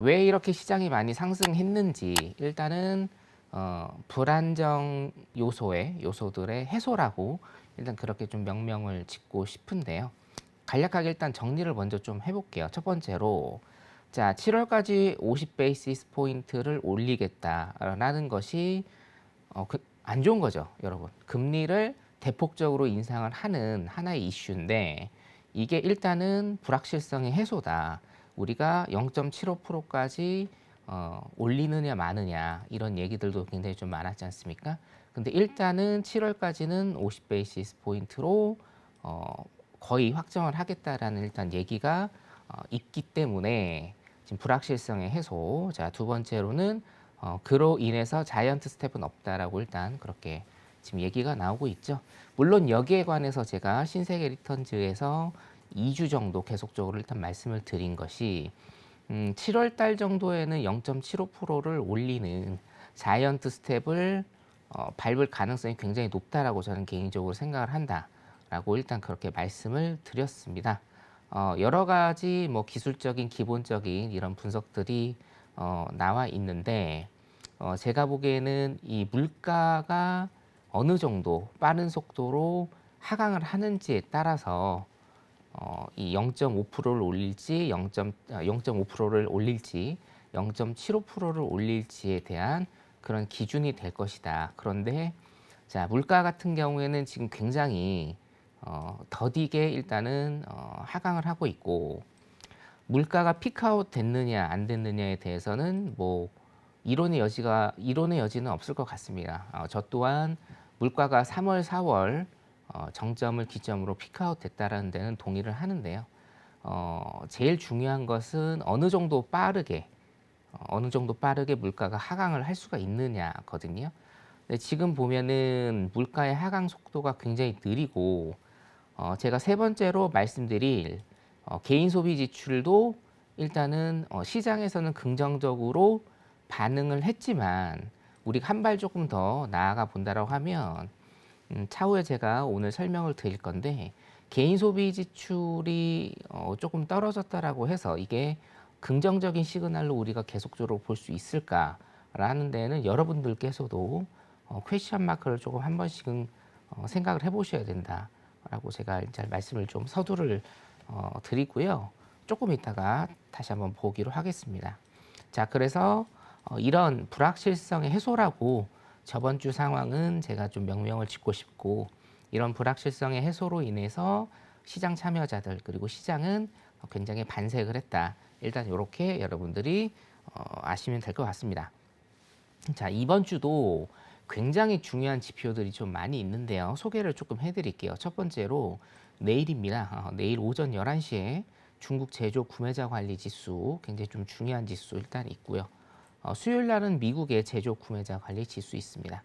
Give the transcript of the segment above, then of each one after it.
왜 이렇게 시장이 많이 상승했는지 일단은 불안정 요소들의 해소라고 일단 그렇게 좀 명명을 짓고 싶은데요. 간략하게 일단 정리를 먼저 좀 해볼게요. 첫 번째로 자 7월까지 50 베이시스 포인트를 올리겠다라는 것이 안 좋은 거죠, 여러분. 금리를 대폭적으로 인상을 하는 하나의 이슈인데 이게 일단은 불확실성의 해소다. 우리가 0.75%까지 올리느냐 마느냐 이런 얘기들도 굉장히 좀 많았지 않습니까? 근데 일단은 7월까지는 50 베이시스 포인트로 거의 확정을 하겠다라는 일단 얘기가 있기 때문에 지금 불확실성의 해소. 자, 두 번째로는 그로 인해서 자이언트 스텝은 없다라고 일단 그렇게 지금 얘기가 나오고 있죠. 물론 여기에 관해서 제가 신세계 리턴즈에서 2주 정도 계속적으로 일단 말씀을 드린 것이 7월 달 정도에는 0.75%를 올리는 자이언트 스텝을 밟을 가능성이 굉장히 높다라고 저는 개인적으로 생각을 한다라고 일단 그렇게 말씀을 드렸습니다. 여러 가지 뭐 기술적인 기본적인 이런 분석들이 나와 있는데 제가 보기에는 이 물가가 어느 정도 빠른 속도로 하강을 하는지에 따라서 이 0.5%를 올릴지 0.5%를 올릴지 0.75%를 올릴지에 대한 그런 기준이 될 것이다. 그런데 자 물가 같은 경우에는 지금 굉장히 더디게 일단은 하강을 하고 있고 물가가 피크아웃 됐느냐 안 됐느냐에 대해서는 뭐 이론의 여지는 없을 것 같습니다. 저 또한 물가가 3월, 4월 정점을 기점으로 피크아웃 됐다라는 데는 동의를 하는데요. 제일 중요한 것은 어느 정도 빠르게 물가가 하강을 할 수가 있느냐거든요. 근데 지금 보면은 물가의 하강 속도가 굉장히 느리고 제가 세 번째로 말씀드릴 개인 소비 지출도 일단은 시장에서는 긍정적으로 반응을 했지만 우리가 한 발 조금 더 나아가 본다라고 하면 차후에 제가 오늘 설명을 드릴 건데 개인 소비 지출이 조금 떨어졌다라고 해서 이게 긍정적인 시그널로 우리가 계속적으로 볼 수 있을까라는 데는 여러분들께서도 퀘스천 마크를 조금 한 번씩은 생각을 해보셔야 된다라고 제가 이제 말씀을 좀 서두를 드리고요. 조금 있다가 다시 한번 보기로 하겠습니다. 자, 그래서 이런 불확실성의 해소라고 저번 주 상황은 제가 좀 명명을 짓고 싶고 이런 불확실성의 해소로 인해서 시장 참여자들 그리고 시장은 굉장히 반색을 했다. 일단 이렇게 여러분들이 아시면 될 것 같습니다. 자, 이번 주도 굉장히 중요한 지표들이 좀 많이 있는데요. 소개를 조금 해드릴게요. 첫 번째로 내일입니다. 내일 오전 11시에 중국 제조 구매자 관리 지수 굉장히 좀 중요한 지수 일단 있고요. 수요일 날은 미국의 제조 구매자 관리 지수 있습니다.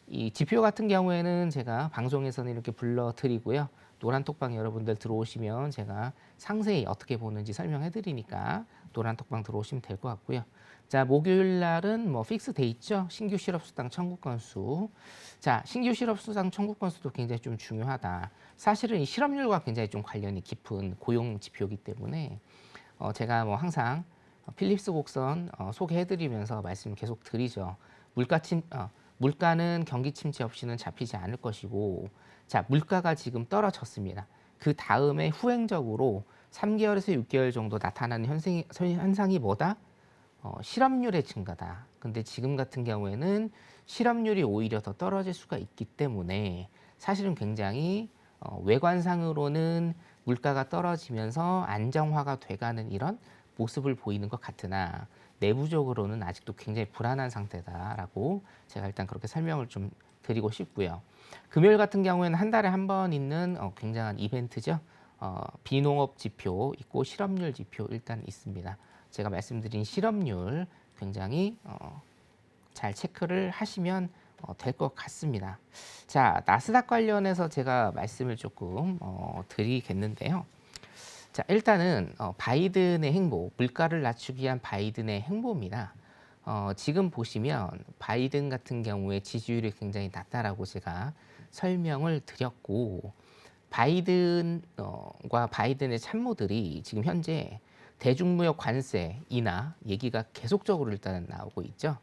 이 지표 같은 경우에는 제가 방송에서는 이렇게 불러드리고요. 노란톡방 여러분들 들어오시면 제가 상세히 어떻게 보는지 설명해 드리니까 노란톡방 들어오시면 될 것 같고요. 자, 목요일 날은 뭐 픽스 돼 있죠. 신규 실업수당 청구 건수. 자, 신규 실업수당 청구 건수도 굉장히 좀 중요하다. 사실은 이 실업률과 굉장히 좀 관련이 깊은 고용 지표이기 때문에 제가 뭐 항상 필립스 곡선 소개해드리면서 말씀 계속 드리죠. 물가는 경기 침체 없이는 잡히지 않을 것이고, 자 물가가 지금 떨어졌습니다. 그 다음에 후행적으로 3개월에서 6개월 정도 나타나는 현상이 뭐다? 실업률의 증가다. 근데 지금 같은 경우에는 실업률이 오히려 더 떨어질 수가 있기 때문에 사실은 굉장히 외관상으로는 물가가 떨어지면서 안정화가 돼가는 이런 모습을 보이는 것 같으나 내부적으로는 아직도 굉장히 불안한 상태다라고 제가 일단 그렇게 설명을 좀 드리고 싶고요. 금요일 같은 경우에는 한 달에 한 번 있는 굉장한 이벤트죠. 비농업 지표 있고 실업률 지표 일단 있습니다. 제가 말씀드린 실업률 굉장히 잘 체크를 하시면 될 것 같습니다. 자, 나스닥 관련해서 제가 말씀을 조금 드리겠는데요. 자, 일단은 바이든의 행보, 물가를 낮추기 위한 바이든의 행보입니다. 지금 보시면 바이든 같은 경우에 지지율이 굉장히 낮다라고 제가 설명을 드렸고 바이든과 바이든의 참모들이 지금 현재 대중무역 관세 인하 얘기가 계속적으로 일단 나오고 있죠.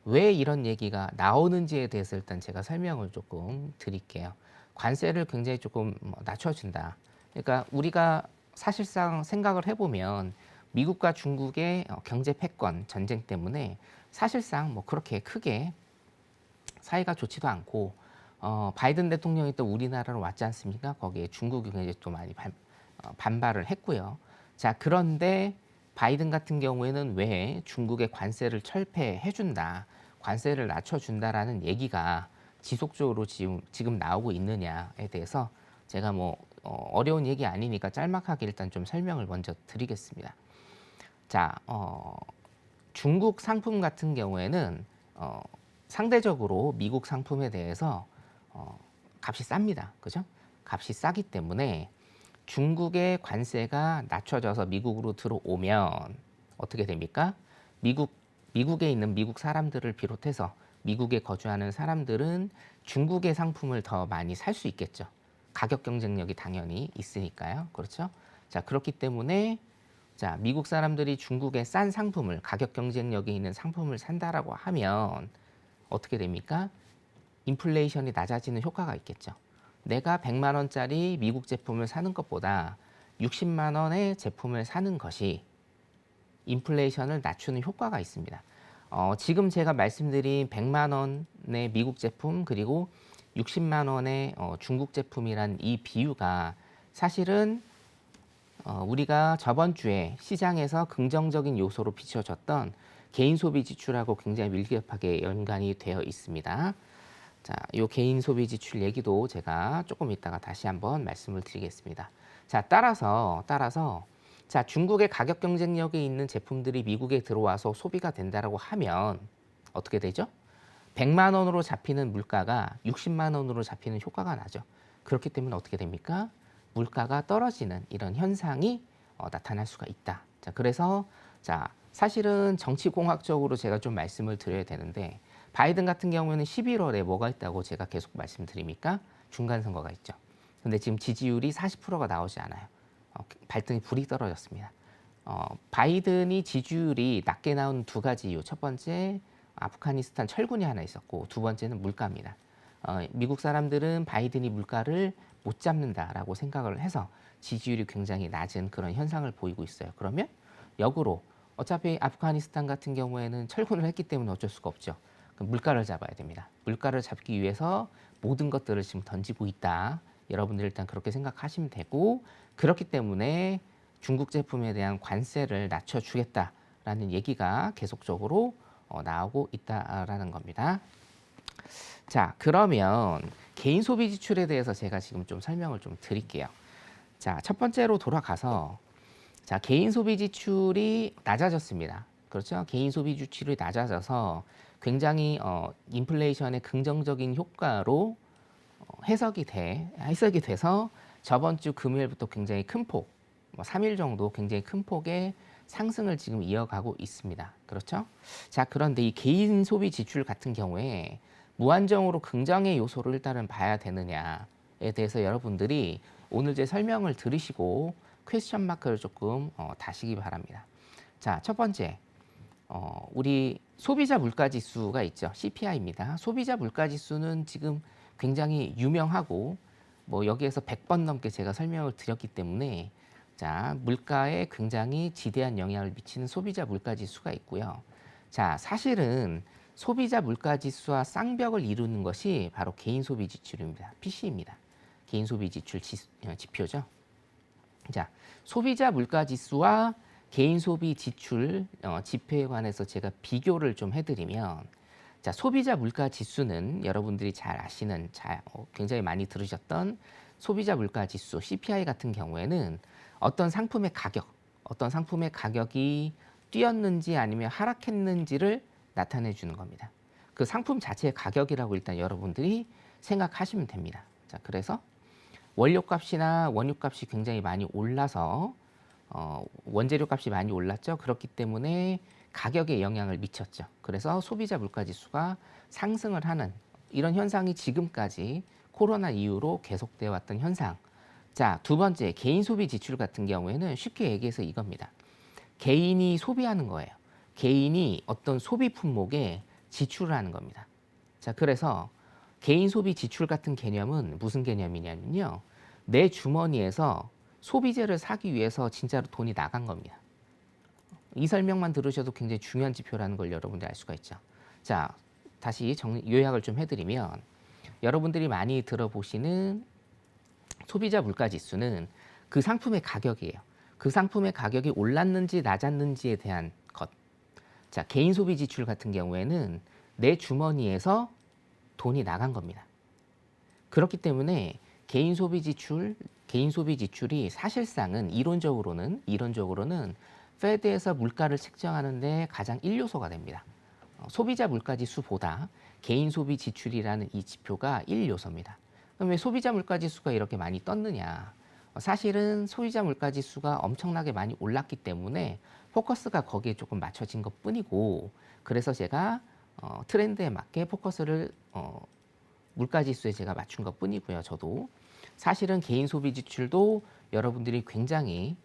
왜 이런 얘기가 나오는지에 대해서 일단 제가 설명을 조금 드릴게요. 관세를 굉장히 조금 낮춰준다. 그러니까 우리가 사실상 생각을 해보면 미국과 중국의 경제 패권 전쟁 때문에 사실상 뭐 그렇게 크게 사이가 좋지도 않고 바이든 대통령이 또 우리나라로 왔지 않습니까? 거기에 중국이 굉장히 또 많이 반발을 했고요. 자, 그런데 바이든 같은 경우에는 왜 중국의 관세를 철폐해준다, 관세를 낮춰준다라는 얘기가 지속적으로 지금 나오고 있느냐에 대해서 제가 뭐 어려운 얘기 아니니까 짤막하게 일단 좀 설명을 먼저 드리겠습니다. 자, 중국 상품 같은 경우에는 상대적으로 미국 상품에 대해서 값이 쌉니다. 그죠? 값이 싸기 때문에 중국의 관세가 낮춰져서 미국으로 들어오면 어떻게 됩니까? 미국에 있는 미국 사람들을 비롯해서 미국에 거주하는 사람들은 중국의 상품을 더 많이 살 수 있겠죠. 가격 경쟁력이 당연히 있으니까요. 그렇죠? 자, 그렇기 때문에 자, 미국 사람들이 중국의 싼 상품을, 가격 경쟁력이 있는 상품을 산다라고 하면 어떻게 됩니까? 인플레이션이 낮아지는 효과가 있겠죠. 내가 100만 원짜리 미국 제품을 사는 것보다 60만 원의 제품을 사는 것이 인플레이션을 낮추는 효과가 있습니다. 지금 제가 말씀드린 100만 원의 미국 제품 그리고 60만 원의 중국 제품이란 이 비유가 사실은 우리가 저번 주에 시장에서 긍정적인 요소로 비춰졌던 개인 소비 지출하고 굉장히 밀접하게 연관이 되어 있습니다. 자, 요 개인 소비 지출 얘기도 제가 조금 이따가 다시 한번 말씀을 드리겠습니다. 자, 따라서 자, 중국의 가격 경쟁력이 있는 제품들이 미국에 들어와서 소비가 된다라고 하면 어떻게 되죠? 100만 원으로 잡히는 물가가 60만 원으로 잡히는 효과가 나죠. 그렇기 때문에 어떻게 됩니까? 물가가 떨어지는 이런 현상이 나타날 수가 있다. 자, 그래서 자, 사실은 정치공학적으로 제가 좀 말씀을 드려야 되는데 바이든 같은 경우에는 11월에 뭐가 있다고 제가 계속 말씀드립니까? 중간선거가 있죠. 근데 지금 지지율이 40%가 나오지 않아요. 발등에 불이 떨어졌습니다. 바이든이 지지율이 낮게 나온 두 가지 이유. 첫 번째, 아프가니스탄 철군이 하나 있었고 두 번째는 물가입니다. 미국 사람들은 바이든이 물가를 못 잡는다라고 생각을 해서 지지율이 굉장히 낮은 그런 현상을 보이고 있어요. 그러면 역으로 어차피 아프가니스탄 같은 경우에는 철군을 했기 때문에 어쩔 수가 없죠. 그럼 물가를 잡아야 됩니다. 물가를 잡기 위해서 모든 것들을 지금 던지고 있다. 여러분들 일단 그렇게 생각하시면 되고 그렇기 때문에 중국 제품에 대한 관세를 낮춰주겠다라는 얘기가 계속적으로 나오고 있다라는 겁니다. 자, 그러면 개인 소비 지출에 대해서 제가 지금 좀 설명을 좀 드릴게요. 자, 첫 번째로 돌아가서 자, 개인 소비 지출이 낮아졌습니다. 그렇죠? 개인 소비 지출이 낮아져서 굉장히 인플레이션의 긍정적인 효과로 해석이 돼서 저번 주 금요일부터 굉장히 큰 폭, 3일 정도 굉장히 큰 폭의 상승을 지금 이어가고 있습니다. 그렇죠? 자, 그런데 이 개인 소비 지출 같은 경우에 무한정으로 긍정의 요소를 일단은 봐야 되느냐에 대해서 여러분들이 오늘 제 설명을 들으시고 퀘스천 마크를 조금 다시기 바랍니다. 자, 첫 번째, 우리 소비자 물가 지수가 있죠. CPI입니다. 소비자 물가 지수는 지금 굉장히 유명하고 뭐 여기에서 100번 넘게 제가 설명을 드렸기 때문에 자, 물가에 굉장히 지대한 영향을 미치는 소비자 물가 지수가 있고요. 자, 사실은 소비자 물가 지수와 쌍벽을 이루는 것이 바로 개인 소비 지출입니다. PC입니다. 개인 소비 지출 지표죠. 자, 소비자 물가 지수와 개인 소비 지출 지표에 관해서 제가 비교를 좀 해드리면 자, 소비자 물가 지수는 여러분들이 잘 아시는 굉장히 많이 들으셨던 소비자 물가 지수 CPI 같은 경우에는 어떤 상품의 가격이 뛰었는지 아니면 하락했는지를 나타내 주는 겁니다. 그 상품 자체의 가격이라고 일단 여러분들이 생각하시면 됩니다. 자, 그래서 원료값이나 원유값이 굉장히 많이 올라서 원재료 값이 많이 올랐죠. 그렇기 때문에 가격에 영향을 미쳤죠. 그래서 소비자 물가 지수가 상승을 하는 이런 현상이 지금까지 코로나 이후로 계속되어 왔던 현상. 자, 두 번째 개인 소비 지출 같은 경우에는 쉽게 얘기해서 이겁니다. 개인이 소비하는 거예요. 개인이 어떤 소비 품목에 지출을 하는 겁니다. 자, 그래서 개인 소비 지출 같은 개념은 무슨 개념이냐면요. 내 주머니에서 소비재를 사기 위해서 진짜로 돈이 나간 겁니다. 이 설명만 들으셔도 굉장히 중요한 지표라는 걸 여러분들이 알 수가 있죠. 자, 다시 요약을 좀 해드리면 여러분들이 많이 들어보시는 소비자 물가 지수는 그 상품의 가격이에요. 그 상품의 가격이 올랐는지 낮았는지에 대한 것. 자, 개인 소비 지출 같은 경우에는 내 주머니에서 돈이 나간 겁니다. 그렇기 때문에 개인 소비 지출이 사실상은 이론적으로는 페드에서 물가를 책정하는데 가장 1요소가 됩니다. 소비자 물가 지수보다 개인 소비 지출이라는 이 지표가 1요소입니다. 그럼 왜 소비자 물가 지수가 이렇게 많이 떴느냐? 사실은 소비자 물가 지수가 엄청나게 많이 올랐기 때문에 포커스가 거기에 조금 맞춰진 것 뿐이고, 그래서 제가 트렌드에 맞게 포커스를 물가 지수에 제가 맞춘 것 뿐이고요. 저도 사실은 개인 소비 지출도 여러분들이 굉장히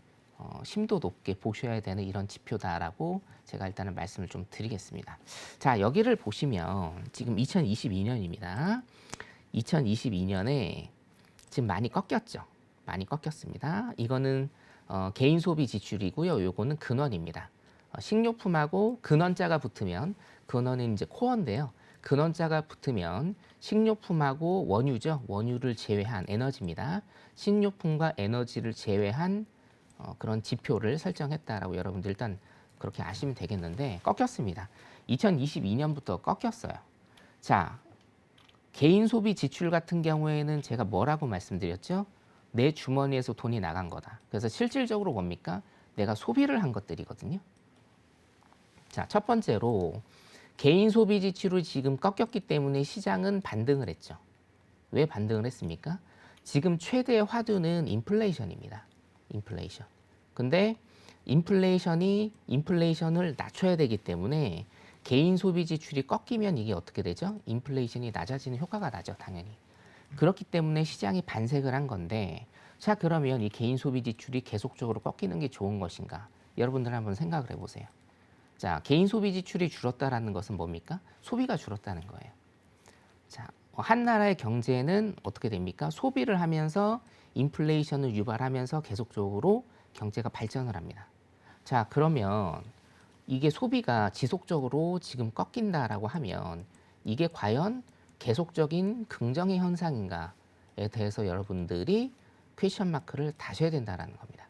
심도 높게 보셔야 되는 이런 지표다라고 제가 일단은 말씀을 좀 드리겠습니다. 자, 여기를 보시면 지금 2022년입니다. 2022년에 지금 많이 꺾였죠. 많이 꺾였습니다. 이거는 개인 소비 지출이고요. 요거는 근원입니다. 식료품하고 근원자가 붙으면, 근원은 이제 코어인데요. 근원자가 붙으면 식료품하고 원유죠. 원유를 제외한 에너지입니다. 식료품과 에너지를 제외한 그런 지표를 설정했다라고 여러분들 일단 그렇게 아시면 되겠는데, 꺾였습니다. 2022년부터 꺾였어요. 자, 개인 소비 지출 같은 경우에는 제가 뭐라고 말씀드렸죠? 내 주머니에서 돈이 나간 거다. 그래서 실질적으로 뭡니까? 내가 소비를 한 것들이거든요. 자, 첫 번째로 개인 소비 지출이 지금 꺾였기 때문에 시장은 반등을 했죠. 왜 반등을 했습니까? 지금 최대의 화두는 인플레이션입니다. 인플레이션. 근데 인플레이션을 낮춰야 되기 때문에 개인 소비 지출이 꺾이면 이게 어떻게 되죠? 인플레이션이 낮아지는 효과가 나죠, 당연히. 그렇기 때문에 시장이 반색을 한 건데, 자, 그러면 이 개인 소비 지출이 계속적으로 꺾이는 게 좋은 것인가? 여러분들 한번 생각을 해보세요. 자, 개인 소비 지출이 줄었다라는 것은 뭡니까? 소비가 줄었다는 거예요. 자, 한 나라의 경제는 어떻게 됩니까? 소비를 하면서 인플레이션을 유발하면서 계속적으로 경제가 발전을 합니다. 자, 그러면 이게 소비가 지속적으로 지금 꺾인다라고 하면 이게 과연 계속적인 긍정의 현상인가에 대해서 여러분들이 퀘션 마크를 다셔야 된다는 겁니다.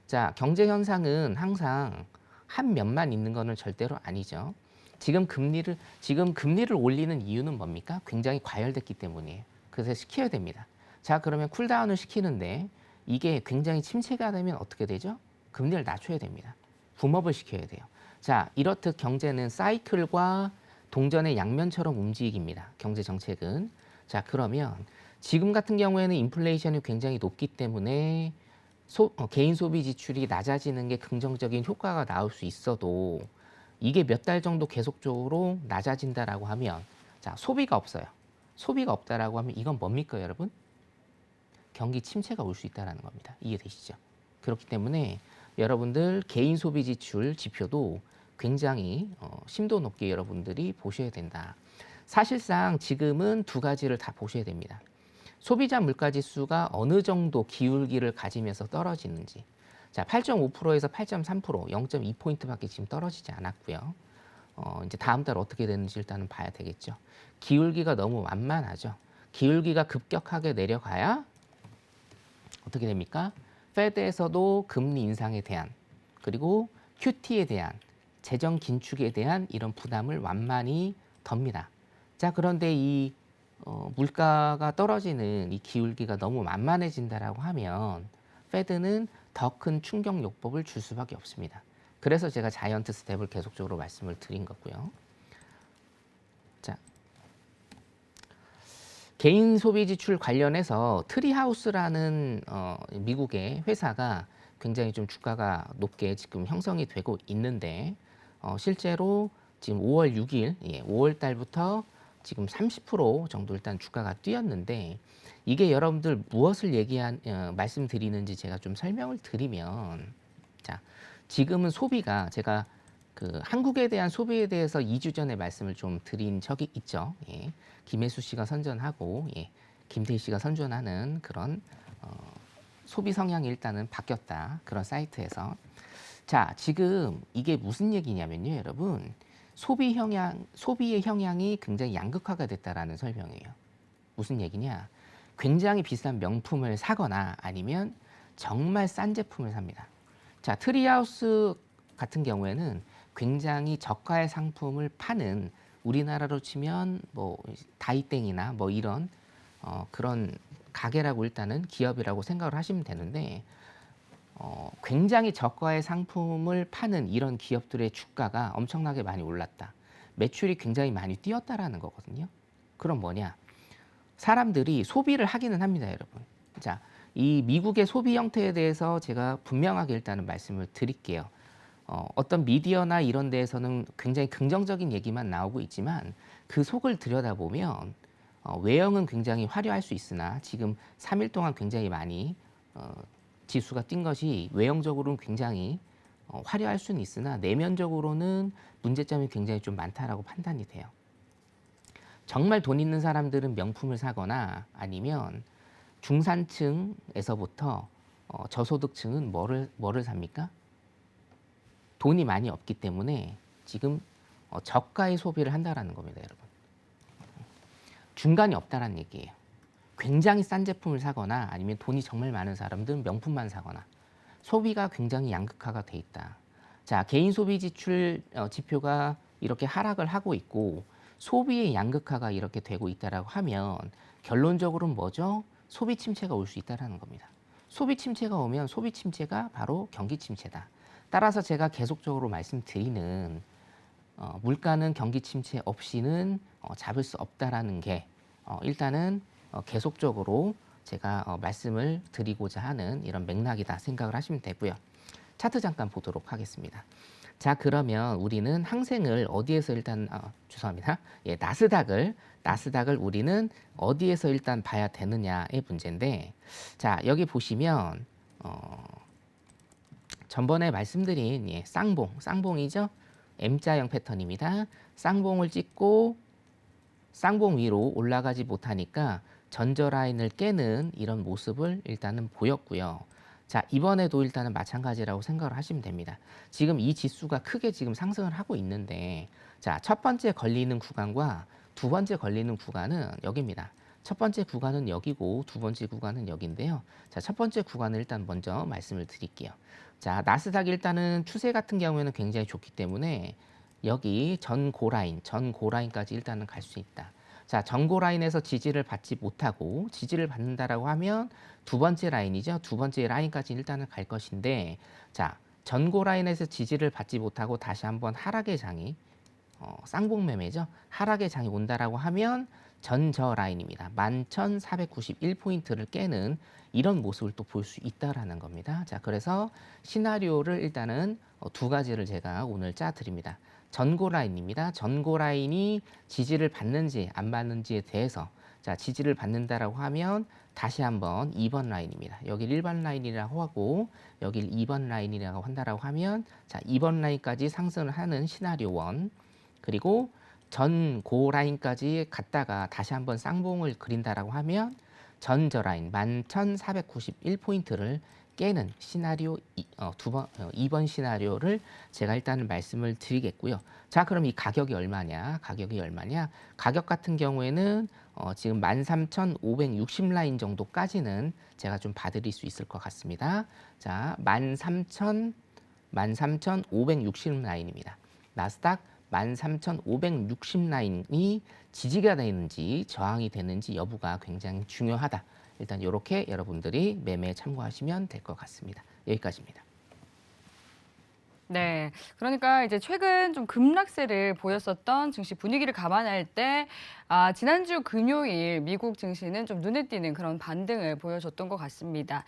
자, 경제 현상은 항상 한 면만 있는 거는 절대로 아니죠. 지금 금리를 올리는 이유는 뭡니까? 굉장히 과열됐기 때문이에요. 그래서 시켜야 됩니다. 자, 그러면 쿨다운을 시키는데 이게 굉장히 침체가 되면 어떻게 되죠? 금리를 낮춰야 됩니다. 붐업을 시켜야 돼요. 자, 이렇듯 경제는 사이클과 동전의 양면처럼 움직입니다. 경제 정책은. 자, 그러면 지금 같은 경우에는 인플레이션이 굉장히 높기 때문에 개인 소비 지출이 낮아지는 게 긍정적인 효과가 나올 수 있어도 이게 몇 달 정도 계속적으로 낮아진다라고 하면, 자, 소비가 없어요. 소비가 없다라고 하면 이건 뭡니까, 여러분? 경기 침체가 올 수 있다는 겁니다. 이해되시죠? 그렇기 때문에 여러분들 개인 소비 지출 지표도 굉장히 심도 높게 여러분들이 보셔야 된다. 사실상 지금은 두 가지를 다 보셔야 됩니다. 소비자 물가 지수가 어느 정도 기울기를 가지면서 떨어지는지. 자, 8.5%에서 8.3%, 0.2포인트밖에 지금 떨어지지 않았고요. 이제 다음 달 어떻게 되는지 일단은 봐야 되겠죠. 기울기가 너무 완만하죠. 기울기가 급격하게 내려가야 어떻게 됩니까? 페드에서도 금리 인상에 대한, 그리고 QT에 대한, 재정 긴축에 대한 이런 부담을 완만히 덮니다. 자, 그런데 이 물가가 떨어지는 이 기울기가 너무 만만해진다라고 하면 페드는 더 큰 충격 요법을 줄 수밖에 없습니다. 그래서 제가 자이언트 스텝을 계속적으로 말씀을 드린 거고요. 자, 개인 소비 지출 관련해서 트리하우스라는 미국의 회사가 굉장히 좀 주가가 높게 지금 형성이 되고 있는데, 실제로 지금 5월 6일, 5월 달부터 지금 30% 정도 일단 주가가 뛰었는데, 이게 여러분들 무엇을 말씀드리는지 제가 좀 설명을 드리면, 자, 지금은 소비가 제가 그 한국에 대한 소비에 대해서 2주 전에 말씀을 좀 드린 적이 있죠. 예. 김혜수 씨가 선전하고 예. 김태희 씨가 선전하는 그런 소비 성향이 일단은 바뀌었다. 그런 사이트에서. 자, 지금 이게 무슨 얘기냐면요, 여러분. 소비의 형향이 굉장히 양극화가 됐다라는 설명이에요. 무슨 얘기냐? 굉장히 비싼 명품을 사거나 아니면 정말 싼 제품을 삽니다. 자, 트리하우스 같은 경우에는 굉장히 저가의 상품을 파는 우리나라로 치면 뭐 다이땡이나 뭐 이런 그런 가게라고 일단은 기업이라고 생각을 하시면 되는데 굉장히 저가의 상품을 파는 이런 기업들의 주가가 엄청나게 많이 올랐다. 매출이 굉장히 많이 뛰었다라는 거거든요. 그럼 뭐냐? 사람들이 소비를 하기는 합니다, 여러분. 자, 이 미국의 소비 형태에 대해서 제가 분명하게 일단은 말씀을 드릴게요. 어떤 미디어나 이런 데에서는 굉장히 긍정적인 얘기만 나오고 있지만 그 속을 들여다보면 외형은 굉장히 화려할 수 있으나 지금 3일 동안 굉장히 많이 지수가 뛴 것이 외형적으로는 굉장히 화려할 수는 있으나 내면적으로는 문제점이 굉장히 좀 많다라고 판단이 돼요. 정말 돈 있는 사람들은 명품을 사거나 아니면 중산층에서부터 저소득층은 뭐를 삽니까? 돈이 많이 없기 때문에 지금 저가의 소비를 한다라는 겁니다, 여러분. 중간이 없다라는 얘기예요. 굉장히 싼 제품을 사거나 아니면 돈이 정말 많은 사람들은 명품만 사거나 소비가 굉장히 양극화가 돼 있다. 자, 개인 소비 지출 지표가 이렇게 하락을 하고 있고 소비의 양극화가 이렇게 되고 있다라고 하면 결론적으로는 뭐죠? 소비 침체가 올 수 있다라는 겁니다. 소비 침체가 오면 소비 침체가 바로 경기 침체다. 따라서 제가 계속적으로 말씀드리는 물가는 경기 침체 없이는 잡을 수 없다라는 게 일단은 계속적으로 제가 말씀을 드리고자 하는 이런 맥락이다 생각을 하시면 되고요. 차트 잠깐 보도록 하겠습니다. 자, 그러면 우리는 항생을 어디에서 일단 죄송합니다. 예, 나스닥을 우리는 어디에서 일단 봐야 되느냐의 문제인데, 자, 여기 보시면 전번에 말씀드린 예, 쌍봉이죠. M자형 패턴입니다. 쌍봉을 찍고 쌍봉 위로 올라가지 못하니까 전저 라인을 깨는 이런 모습을 일단은 보였고요. 자, 이번에도 일단은 마찬가지라고 생각을 하시면 됩니다. 지금 이 지수가 크게 지금 상승을 하고 있는데, 자, 첫 번째 걸리는 구간과 두 번째 걸리는 구간은 여기입니다. 첫 번째 구간은 여기고 두 번째 구간은 여기인데요. 자, 첫 번째 구간을 일단 먼저 말씀을 드릴게요. 자, 나스닥 일단은 추세 같은 경우에는 굉장히 좋기 때문에 여기 전고라인까지 일단은 갈 수 있다. 자, 전고라인에서 지지를 받지 못하고 지지를 받는다라고 하면 두 번째 라인이죠. 두 번째 라인까지 일단은 갈 것인데, 자, 전고라인에서 지지를 받지 못하고 다시 한번 하락의 장이 쌍봉매매죠. 하락의 장이 온다라고 하면 전저 라인입니다. 11,491포인트를 깨는 이런 모습을 또 볼 수 있다라는 겁니다. 자, 그래서 시나리오를 일단은 두 가지를 제가 오늘 짜 드립니다. 전고 라인입니다. 전고 라인이 지지를 받는지 안 받는지에 대해서, 자, 지지를 받는다라고 하면 다시 한번 2번 라인입니다. 여기 1번 라인이라고 하고 여기 2번 라인이라고 한다라고 하면, 자, 2번 라인까지 상승을 하는 시나리오 1, 그리고 전고 라인까지 갔다가 다시 한번 쌍봉을 그린다라고 하면 전저 라인 11,491포인트를 깨는 시나리오 2번 시나리오를 제가 일단은 말씀을 드리겠고요. 자, 그럼 이 가격이 얼마냐? 가격 같은 경우에는 지금 13,560 라인 정도까지는 제가 좀 봐드릴 수 있을 것 같습니다. 자, 13,560 라인입니다. 나스닥 13,560 라인이 지지가 되는지 저항이 되는지 여부가 굉장히 중요하다. 일단 이렇게 여러분들이 매매에 참고하시면 될 것 같습니다. 여기까지입니다. 네, 그러니까 이제 최근 좀 급락세를 보였었던 증시 분위기를 감안할 때 지난주 금요일 미국 증시는 좀 눈에 띄는 그런 반등을 보여줬던 것 같습니다.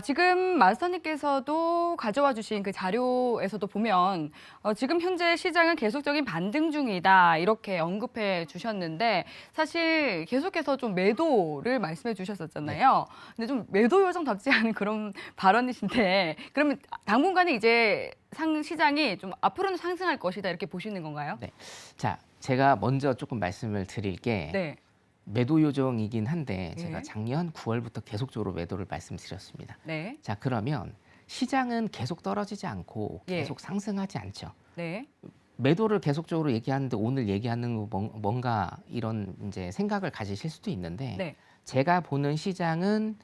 지금 마스터님께서도 가져와 주신 그 자료에서도 보면 지금 현재 시장은 계속적인 반등 중이다 이렇게 언급해 주셨는데 사실 계속해서 좀 매도를 말씀해 네. 주셨었잖아요. 근데 좀 매도 요정답지 않은 그런 발언이신데 그러면 당분간은 이제 시장이 좀 앞으로는 상승할 것이다 이렇게 보시는 건가요? 네. 자, 제가 먼저 조금 말씀을 드릴 게 네. 매도 요정이긴 한데 제가 예. 작년 9월부터 계속적으로 매도를 말씀드렸습니다. 네. 자, 그러면 시장은 계속 떨어지지 않고 예. 계속 상승하지 않죠. 네. 매도를 계속적으로 얘기하는데 오늘 얘기하는 거 뭔가 이런 이제 생각을 가지실 수도 있는데 네. 제가 보는 시장은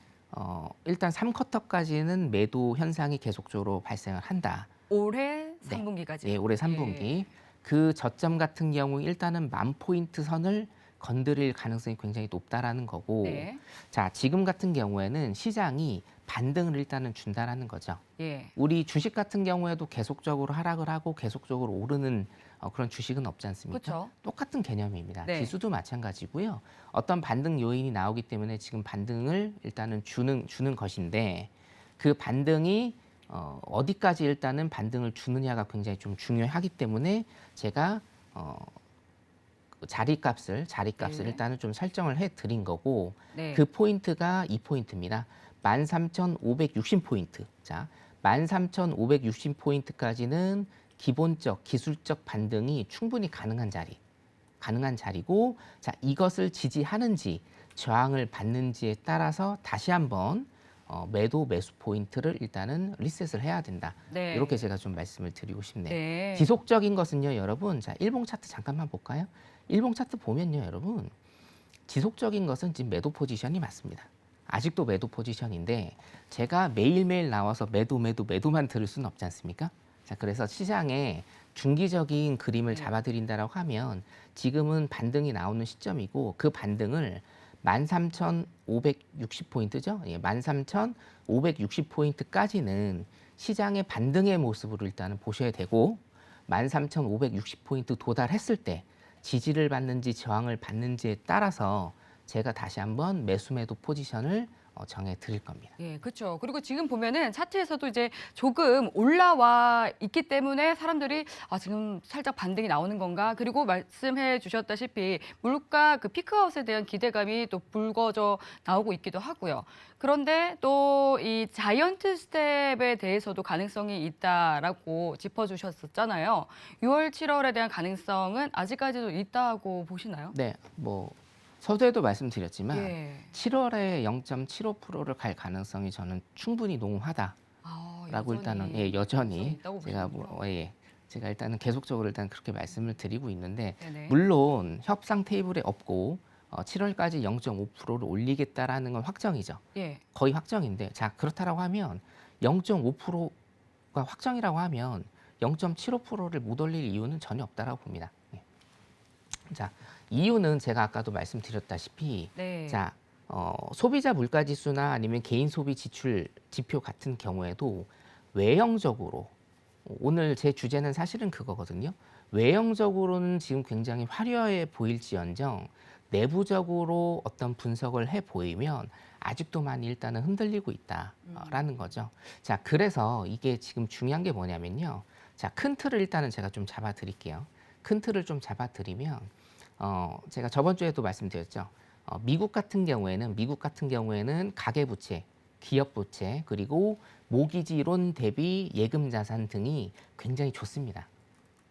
일단 3쿼터까지는 매도 현상이 계속적으로 발생을 한다. 올해 네. 3분기까지요. 예, 올해 예. 3분기. 그 저점 같은 경우 일단은 10,000포인트 선을 건드릴 가능성이 굉장히 높다라는 거고. 네. 자, 지금 같은 경우에는 시장이 반등을 일단은 준다라는 거죠. 예. 우리 주식 같은 경우에도 계속적으로 하락을 하고 계속적으로 오르는 그런 주식은 없지 않습니까? 그쵸. 똑같은 개념입니다. 네. 지수도 마찬가지고요. 어떤 반등 요인이 나오기 때문에 지금 반등을 일단은 주는 것인데 그 반등이 어디까지 일단은 반등을 주느냐가 굉장히 좀 중요하기 때문에 제가 그 자리값을 예. 일단은 좀 설정을 해 드린 거고 네. 그 포인트가 이 포인트입니다. 13,560포인트. 자, 13,560포인트까지는 기본적 기술적 반등이 충분히 가능한 자리고 자, 이것을 지지하는지 저항을 받는지에 따라서 다시 한번 매도 매수 포인트를 일단은 리셋을 해야 된다. 네. 이렇게 제가 좀 말씀을 드리고 싶네요. 네. 지속적인 것은요, 여러분. 자, 일봉 차트 잠깐만 볼까요? 일봉 차트 보면요, 여러분. 지속적인 것은 지금 매도 포지션이 맞습니다. 아직도 매도 포지션인데 제가 매일매일 나와서 매도만 들을 수는 없지 않습니까? 자, 그래서 시장에 중기적인 그림을 네. 잡아드린다라고 하면 지금은 반등이 나오는 시점이고 그 반등을 13,560포인트죠. 예, 13,560포인트까지는 시장의 반등의 모습으로 일단은 보셔야 되고 13,560포인트 도달했을 때 지지를 받는지 저항을 받는지에 따라서 제가 다시 한번 매수 매도 포지션을 정해 드릴 겁니다. 예, 그렇죠. 그리고 지금 보면은 차트에서도 이제 조금 올라와 있기 때문에 사람들이 지금 살짝 반등이 나오는 건가? 그리고 말씀해 주셨다시피 물가 그 피크아웃에 대한 기대감이 또 불거져 나오고 있기도 하고요. 그런데 또 이 자이언트 스텝에 대해서도 가능성이 있다라고 짚어주셨었잖아요. 6월, 7월에 대한 가능성은 아직까지도 있다고 보시나요? 네, 뭐 서두에도 말씀드렸지만 예. 7월에 0.75%를 갈 가능성이 저는 충분히 농후하다라고 일단은 여전히 가능성이 여전히 있다고 제가 보시는군요. 제가 일단은 계속적으로 일단 그렇게 말씀을 드리고 있는데 네네. 물론 협상 테이블에 없고 7월까지 0.5%를 올리겠다라는 건 확정이죠. 예. 거의 확정인데 자 그렇다라고 하면 0.5%가 확정이라고 하면 0.75%를 못 올릴 이유는 전혀 없다라고 봅니다. 예. 자 이유는 제가 아까도 말씀드렸다시피 네. 자 소비자 물가 지수나 아니면 개인 소비 지출 지표 같은 경우에도 외형적으로 오늘 제 주제는 사실은 그거거든요. 외형적으로는 지금 굉장히 화려해 보일지언정 내부적으로 어떤 분석을 해 보이면 아직도 많이 일단은 흔들리고 있다라는 거죠. 자, 그래서 이게 지금 중요한 게 뭐냐면요. 자, 큰 틀을 일단은 제가 좀 잡아 드릴게요. 큰 틀을 좀 잡아 드리면 제가 저번 주에도 말씀드렸죠. 미국 같은 경우에는 가계부채, 기업부채, 그리고 모기지론 대비 예금 자산 등이 굉장히 좋습니다.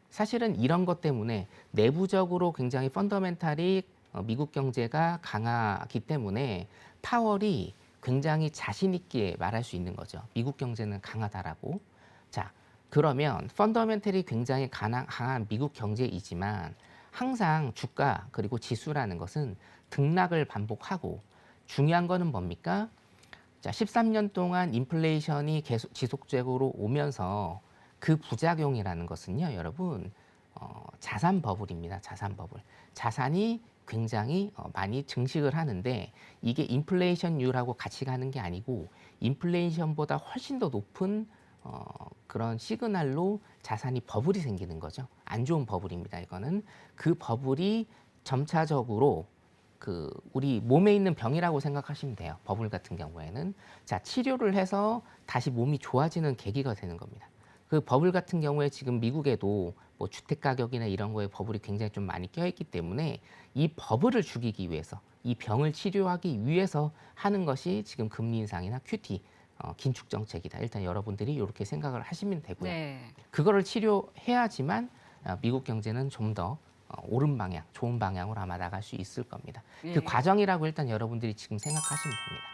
사실은 이런 것 때문에 내부적으로 굉장히 펀더멘탈이 미국 경제가 강하기 때문에 파월이 굉장히 자신 있게 말할 수 있는 거죠. 미국 경제는 강하다라고. 자, 그러면 펀더멘털이 굉장히 강한 미국 경제이지만 항상 주가 그리고 지수라는 것은 등락을 반복하고 중요한 거는 뭡니까? 자, 13년 동안 인플레이션이 계속 지속적으로 오면서 그 부작용이라는 것은요, 여러분, 자산 버블입니다. 자산 버블. 자산이 굉장히 많이 증식을 하는데 이게 인플레이션율하고 같이 가는 게 아니고 인플레이션보다 훨씬 더 높은 그런 시그널로 자산이 버블이 생기는 거죠. 안 좋은 버블입니다. 이거는 그 버블이 점차적으로 우리 몸에 있는 병이라고 생각하시면 돼요. 버블 같은 경우에는 자 치료를 해서 다시 몸이 좋아지는 계기가 되는 겁니다. 그 버블 같은 경우에 지금 미국에도 뭐 주택 가격이나 이런 거에 버블이 굉장히 좀 많이 껴있기 때문에 이 버블을 죽이기 위해서 이 병을 치료하기 위해서 하는 것이 지금 금리 인상이나 QT 긴축 정책이다. 일단 여러분들이 이렇게 생각을 하시면 되고요. 네. 그거를 치료해야지만 미국 경제는 좀 더 옳은 방향, 좋은 방향으로 아마 나갈 수 있을 겁니다. 예. 그 과정이라고 일단 여러분들이 지금 생각하시면 됩니다.